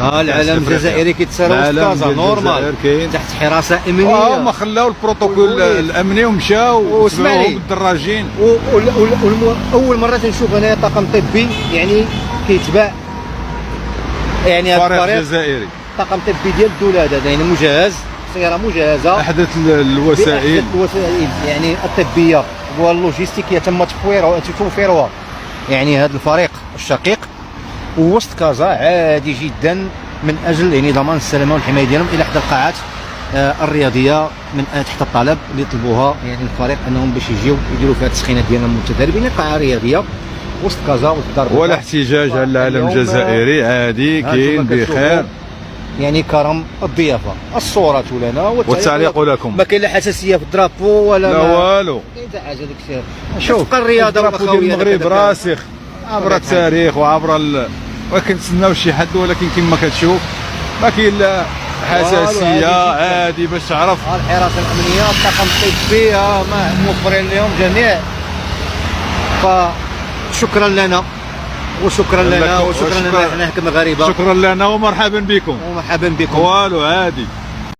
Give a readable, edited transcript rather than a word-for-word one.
العلم الجزائري كيتسارى وسط كازا نورمال تحت حراسه امنيه. هما خلاو البروتوكول الامني ومشاو واسمعني بالدراجين. اول مره تنشوف هنايا طاقم طبي يعني كيتباع، يعني هذا فريق الفريق جزائري طاقم طبي ديال الدوله هذا يعني مجهز، سياره مجهزه احدث الوسائل يعني الطبيه واللوجستيكيه تم توفيرها يعني هذا الفريق الشقيق ووسط كازا عادي جدا من اجل يعني ضمان السلامه والحمايه ديالهم الى احدى القاعات الرياضيه من تحت الطلب اللي طلبوها يعني الفريق انهم باش يجيو يديروا فيها التسخينات ديالهم المتدربين قاعه رياضيه وسط كازا والدار ولا احتجاج على العلم الجزائري، عادي كاين بخير يعني كرم الضيافه. الصوره لنا والتعليق لكم، ما كاين لا حساسيه في الدرابو ولا لا والو. حتى حاجه داك الشيء. شوف الرياضه الدرابو ديال المغرب راسخ عبر التاريخ وعبر وكنتسناو شي حد، ولكن كما كتشوف ما كاين لا حساسيه، عادي باش تعرف. الحراسه الامنيه الطاقم الطبي موفرين لهم جميع. فشكرا لنا وشكرا لنا وشكرا لنا حنا كمغاربه. شكرا لنا ومرحبا بكم ومرحبا بكم. والو عادي.